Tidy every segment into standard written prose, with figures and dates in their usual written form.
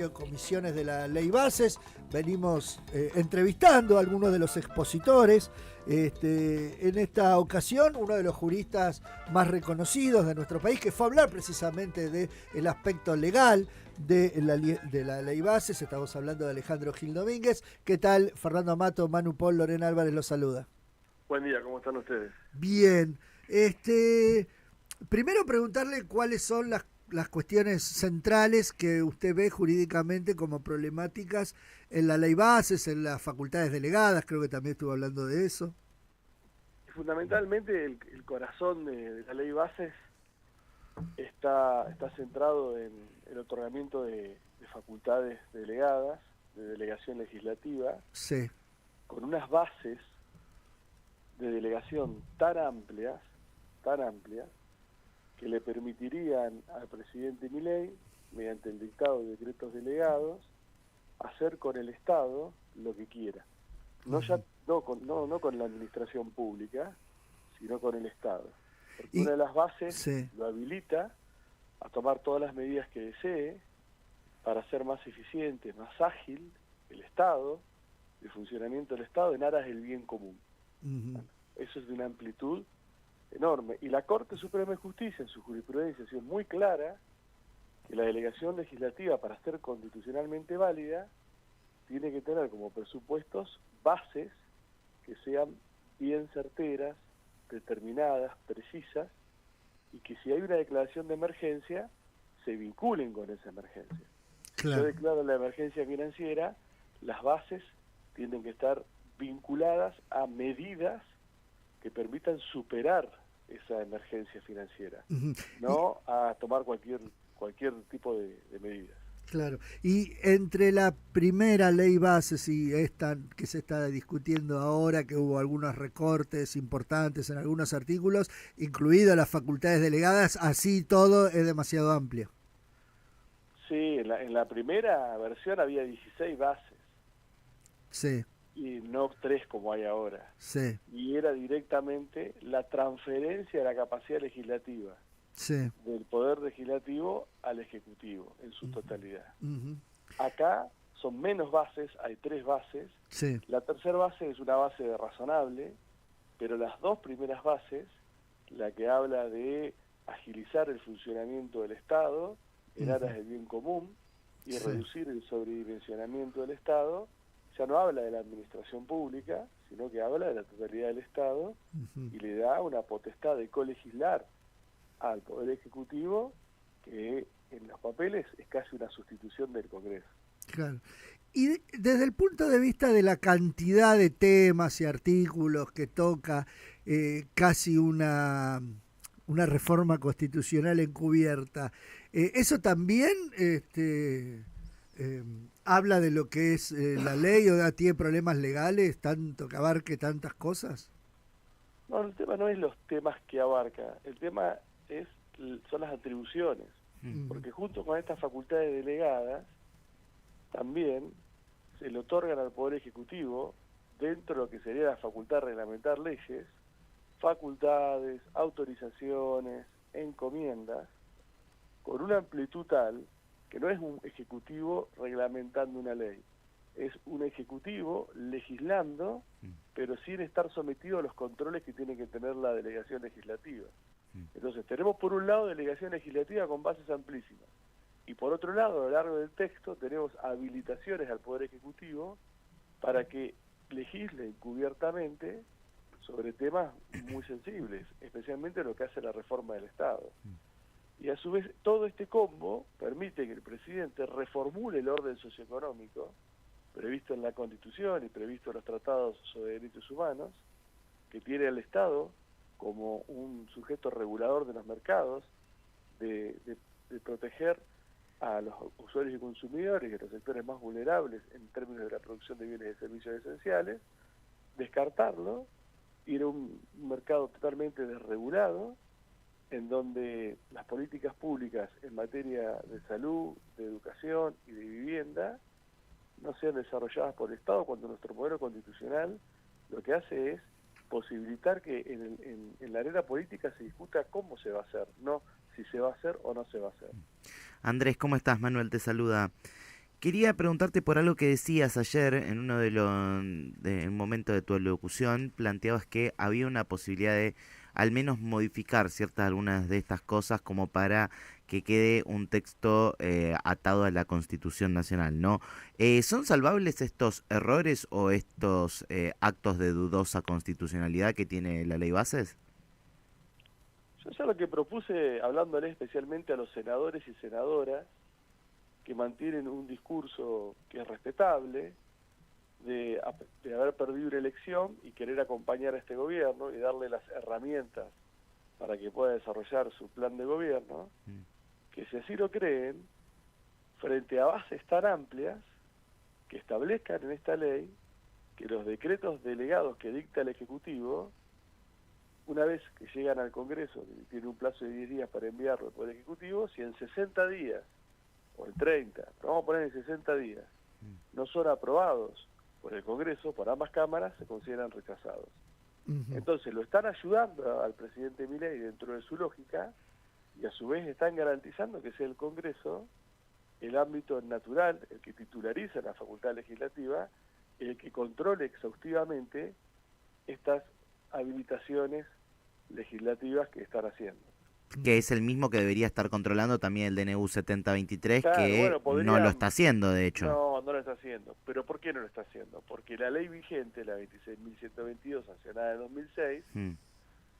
Comisiones de la Ley Bases, venimos entrevistando a algunos de los expositores. En esta ocasión, uno de los juristas más reconocidos de nuestro país, que fue a hablar precisamente del aspecto legal de la Ley Bases. Estamos hablando de Alejandro Gil Domínguez. ¿Qué tal? Fernando Amato, Manu Pol, Lorena Álvarez los saluda. Buen día, ¿cómo están ustedes? Bien. Primero preguntarle cuáles son las cuestiones centrales que usted ve jurídicamente como problemáticas en la ley bases, en las facultades delegadas, creo que también estuvo hablando de eso. Fundamentalmente el corazón de la ley bases está centrado en el otorgamiento de facultades delegadas, de delegación legislativa, Sí. con unas bases de delegación tan amplias, que le permitirían al presidente Milei, mediante el dictado de decretos delegados, hacer con el Estado lo que quiera. No con la administración pública, sino con el Estado. Porque una de las bases lo habilita a tomar todas las medidas que desee para hacer más eficiente, más ágil el Estado, el funcionamiento del Estado en aras del bien común. Bueno, eso es de una amplitud enorme. Y la Corte Suprema de Justicia, en su jurisprudencia, ha sido muy clara que la delegación legislativa, para ser constitucionalmente válida, tiene que tener como presupuestos bases que sean bien certeras, determinadas, precisas, y que si hay una declaración de emergencia, se vinculen con esa emergencia. Claro. Si yo declaro la emergencia financiera, las bases tienen que estar vinculadas a medidas que permitan superar esa emergencia financiera, no a tomar cualquier tipo de medidas. Claro. Y entre la primera ley bases y esta que se está discutiendo ahora, que hubo algunos recortes importantes en algunos artículos, incluidas las facultades delegadas, así todo es demasiado amplio. Sí, en la primera versión había 16 bases. Sí. Y no 3 como hay ahora. Sí. Y era directamente la transferencia de la capacidad legislativa, sí, del poder legislativo al ejecutivo en su totalidad. Uh-huh. Acá son menos bases, hay 3 bases. Sí. La tercera base es una base de razonable, pero las 2 primeras bases, la que habla de agilizar el funcionamiento del Estado en aras del bien común y reducir el sobredimensionamiento del Estado, ya no habla de la administración pública, sino que habla de la totalidad del Estado y le da una potestad de colegislar al Poder Ejecutivo que en los papeles es casi una sustitución del Congreso. Claro. Y desde el punto de vista de la cantidad de temas y artículos que toca casi una reforma constitucional encubierta, ¿eso también habla de lo que es la ley o tiene problemas legales, tanto que abarque tantas cosas? No, el tema no es los temas que abarca, el tema son las atribuciones, porque junto con estas facultades delegadas, también se le otorgan al Poder Ejecutivo, dentro de lo que sería la facultad de reglamentar leyes, facultades, autorizaciones, encomiendas, con una amplitud tal que no es un ejecutivo reglamentando una ley, es un ejecutivo legislando, pero sin estar sometido a los controles que tiene que tener la delegación legislativa. Entonces tenemos por un lado delegación legislativa con bases amplísimas, y por otro lado, a lo largo del texto, tenemos habilitaciones al Poder Ejecutivo para que legisle encubiertamente sobre temas muy sensibles, especialmente lo que hace la reforma del Estado. Y a su vez, todo este combo permite que el presidente reformule el orden socioeconómico previsto en la Constitución y previsto en los tratados sobre derechos humanos, que tiene al Estado como un sujeto regulador de los mercados, de proteger a los usuarios y consumidores y a los sectores más vulnerables en términos de la producción de bienes y servicios esenciales, descartarlo, ir a un mercado totalmente desregulado, en donde las políticas públicas en materia de salud, de educación y de vivienda no sean desarrolladas por el Estado, cuando nuestro modelo constitucional lo que hace es posibilitar que en la arena política se discuta cómo se va a hacer, no si se va a hacer o no se va a hacer. Andrés, ¿cómo estás? Manuel te saluda. Quería preguntarte por algo que decías ayer en uno de un momento de tu locución. Planteabas que había una posibilidad de al menos modificar ciertas algunas de estas cosas como para que quede un texto atado a la Constitución Nacional, ¿no? ¿Son salvables estos errores o estos actos de dudosa constitucionalidad que tiene la ley Bases? Yo ya lo que propuse, hablándole especialmente a los senadores y senadoras, que mantienen un discurso que es respetable, de haber perdido una elección y querer acompañar a este gobierno y darle las herramientas para que pueda desarrollar su plan de gobierno, que si así lo creen, frente a bases tan amplias, que establezcan en esta ley que los decretos delegados que dicta el Ejecutivo, una vez que llegan al Congreso, que tiene un plazo de 10 días para enviarlo al Poder Ejecutivo, si en 60 días o en 30, pero vamos a poner en 60 días, no son aprobados por el Congreso, por ambas cámaras, se consideran rechazados. Entonces lo están ayudando al presidente Milei dentro de su lógica y a su vez están garantizando que sea el Congreso el ámbito natural, el que titulariza la facultad legislativa, el que controle exhaustivamente estas habilitaciones legislativas que están haciendo. Que es el mismo que debería estar controlando también el DNU 7023, Claro, que bueno, no lo está haciendo, de hecho. No lo está haciendo. ¿Pero por qué no lo está haciendo? Porque la ley vigente, la 26.122, sancionada en 2006,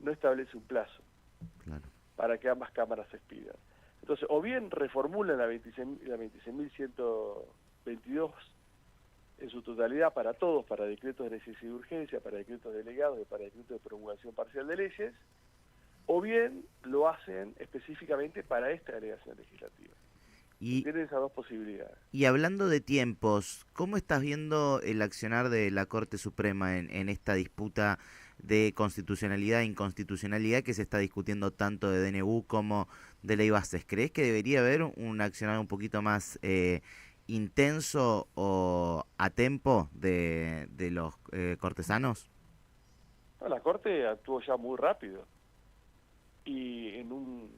no establece un plazo para que ambas cámaras se expidan. Entonces, o bien reformulan la 26.122 en su totalidad para todos, para decretos de necesidad y urgencia, para decretos delegados y para decretos de promulgación parcial de leyes, o bien lo hacen específicamente para esta delegación legislativa. Y tienen esas dos posibilidades. Y hablando de tiempos, ¿cómo estás viendo el accionar de la Corte Suprema en esta disputa de constitucionalidad e inconstitucionalidad que se está discutiendo tanto de DNU como de ley Bases? ¿Crees que debería haber un accionar un poquito más intenso o a tiempo de los cortesanos? No, la Corte actuó ya muy rápido y en un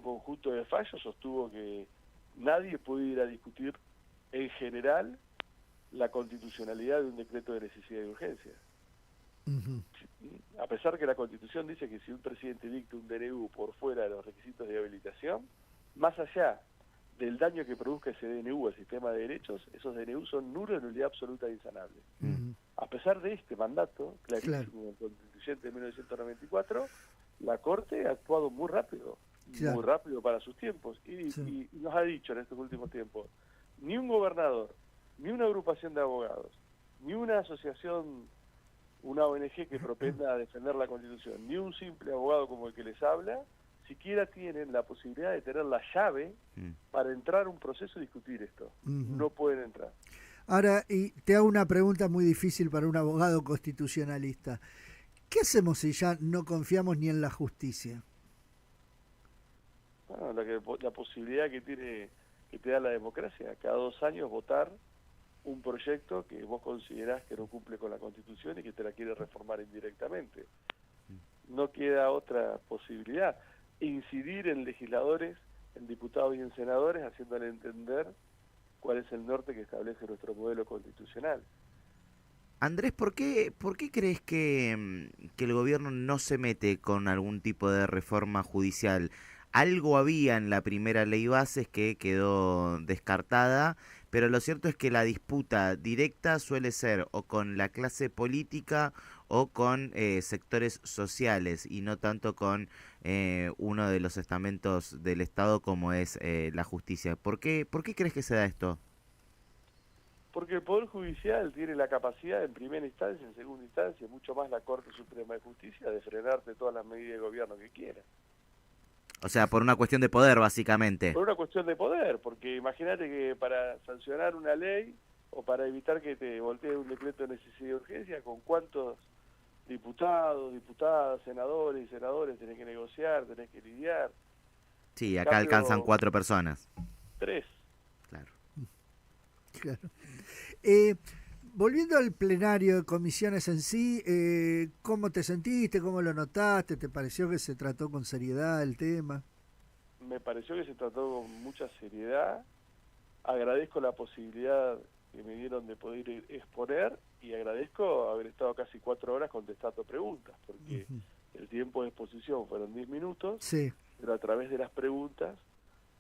conjunto de fallos sostuvo que nadie puede ir a discutir en general la constitucionalidad de un decreto de necesidad y urgencia. A pesar que la Constitución dice que si un presidente dicta un DNU por fuera de los requisitos de habilitación, más allá del daño que produzca ese DNU al sistema de derechos, esos DNU son nulos en nulidad absoluta e insanable. A pesar de este mandato, clarísimo del Constituyente de 1994, la Corte ha actuado muy rápido para sus tiempos, y nos ha dicho en estos últimos tiempos, ni un gobernador, ni una agrupación de abogados, ni una asociación, una ONG que propenda a defender la Constitución, ni un simple abogado como el que les habla, siquiera tienen la posibilidad de tener la llave para entrar a un proceso y discutir esto. No pueden entrar. Ahora, y te hago una pregunta muy difícil para un abogado constitucionalista. ¿Qué hacemos si ya no confiamos ni en la justicia? Bueno, la posibilidad que te da la democracia, cada 2 años votar un proyecto que vos considerás que no cumple con la Constitución y que te la quiere reformar indirectamente. No queda otra posibilidad. Incidir en legisladores, en diputados y en senadores, haciéndole entender cuál es el norte que establece nuestro modelo constitucional. Andrés, ¿por qué crees que el gobierno no se mete con algún tipo de reforma judicial? Algo había en la primera ley Bases que quedó descartada, pero lo cierto es que la disputa directa suele ser o con la clase política o con sectores sociales y no tanto con uno de los estamentos del Estado como es la justicia. ¿Por qué crees que se da esto? Porque el Poder Judicial tiene la capacidad en primera instancia, en segunda instancia, mucho más la Corte Suprema de Justicia, de frenarte todas las medidas de gobierno que quiera. O sea, por una cuestión de poder, básicamente. Por una cuestión de poder, porque imagínate que para sancionar una ley o para evitar que te voltee un decreto de necesidad y urgencia, ¿con cuántos diputados, diputadas, senadores y senadores tenés que negociar, tenés que lidiar? Sí, acá alcanzan 4 personas. 3. Claro. Volviendo al plenario de comisiones en sí, ¿cómo te sentiste? ¿Cómo lo notaste? ¿Te pareció que se trató con seriedad el tema? Me pareció que se trató con mucha seriedad agradezco la posibilidad que me dieron de poder exponer y agradezco haber estado casi 4 horas contestando preguntas, porque el tiempo de exposición fueron 10 minutos, Sí. pero a través de las preguntas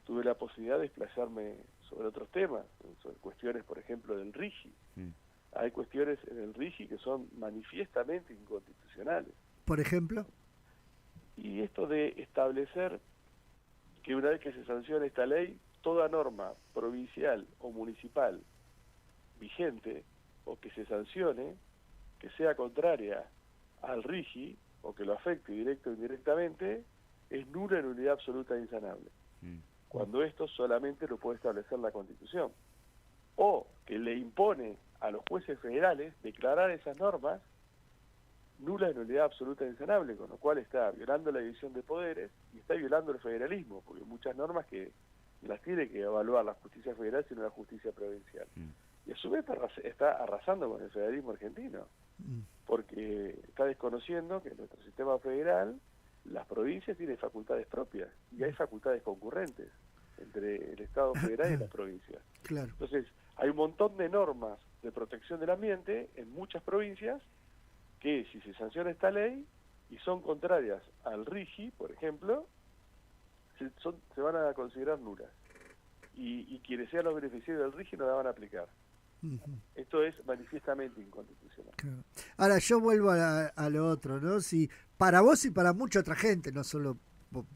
tuve la posibilidad de explayarme sobre otros temas, sobre cuestiones, por ejemplo, del RIGI. Hay cuestiones en el RIGI que son manifiestamente inconstitucionales. Por ejemplo. Y esto de establecer que una vez que se sancione esta ley, toda norma provincial o municipal vigente o que se sancione, que sea contraria al RIGI o que lo afecte directo o indirectamente, es nula en nulidad absoluta e insanable. Cuando esto solamente lo puede establecer la Constitución. O que le impone a los jueces federales declarar esas normas nula en nulidad absoluta e insanable, con lo cual está violando la división de poderes y está violando el federalismo, porque hay muchas normas que las tiene que evaluar la justicia federal, sino la justicia provincial. Y a su vez está arrasando con el federalismo argentino, porque está desconociendo que en nuestro sistema federal las provincias tienen facultades propias y hay facultades concurrentes entre el Estado federal y las provincias. Claro. Entonces, hay un montón de normas de protección del ambiente en muchas provincias que, si se sanciona esta ley y son contrarias al RIGI, por ejemplo, se van a considerar nulas. Y quienes sean los beneficiarios del RIGI no la van a aplicar. Esto es manifiestamente inconstitucional. Claro. Ahora yo vuelvo a lo otro, ¿no? Si para vos y para mucha otra gente, no solo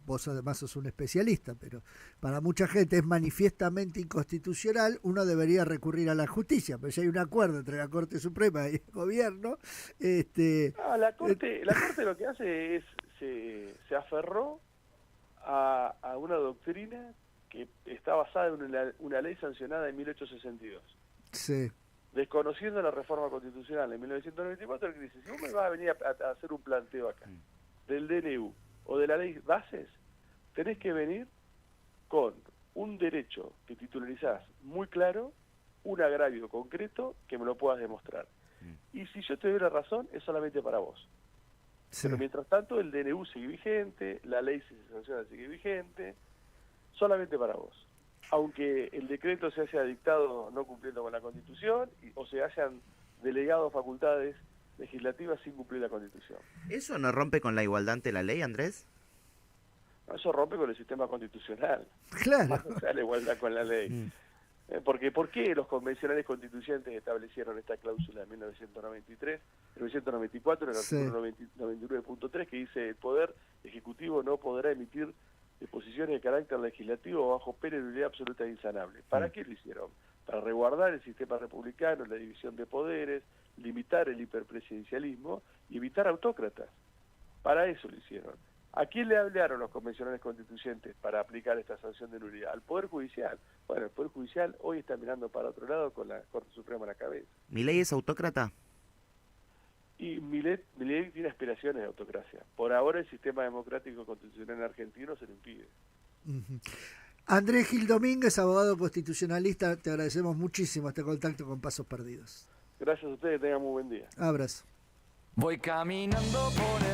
vos además sos un especialista, pero para mucha gente es manifiestamente inconstitucional, uno debería recurrir a la justicia, pero ya hay un acuerdo entre la Corte Suprema y el gobierno. La Corte lo que hace es se aferró a una doctrina que está basada en una ley sancionada en 1862. Sí. Desconociendo la reforma constitucional en 1994, que dice, si vos me vas a venir a hacer un planteo acá del DNU o de la ley bases, tenés que venir con un derecho que titularizás muy claro, un agravio concreto que me lo puedas demostrar. Y si yo te doy la razón, es solamente para vos. Sí. Pero mientras tanto, el DNU sigue vigente, la ley si se sanciona sigue vigente, solamente para vos. Aunque el decreto se haya dictado no cumpliendo con la Constitución o se hayan delegado facultades legislativas sin cumplir la Constitución. ¿Eso no rompe con la igualdad ante la ley, Andrés? No, eso rompe con el sistema constitucional. Claro. Más allá de la igualdad con la ley. Porque ¿por qué los convencionales constituyentes establecieron esta cláusula en 1994, en el artículo 99.3, que dice el Poder Ejecutivo no podrá emitir disposiciones de carácter legislativo bajo pena de nulidad absoluta e insanable? ¿Para qué lo hicieron? Para resguardar el sistema republicano, la división de poderes, limitar el hiperpresidencialismo y evitar autócratas. Para eso lo hicieron. ¿A quién le hablaron los convencionales constituyentes para aplicar esta sanción de nulidad? Al Poder Judicial. Bueno, el Poder Judicial hoy está mirando para otro lado con la Corte Suprema a la cabeza. ¿Milei es autócrata? Y Milei tiene aspiraciones de autocracia. Por ahora el sistema democrático constitucional argentino se lo impide. Andrés Gil Domínguez, abogado constitucionalista, te agradecemos muchísimo este contacto con Pasos Perdidos. Gracias a ustedes, tengan muy buen día. Abrazo. Voy caminando por el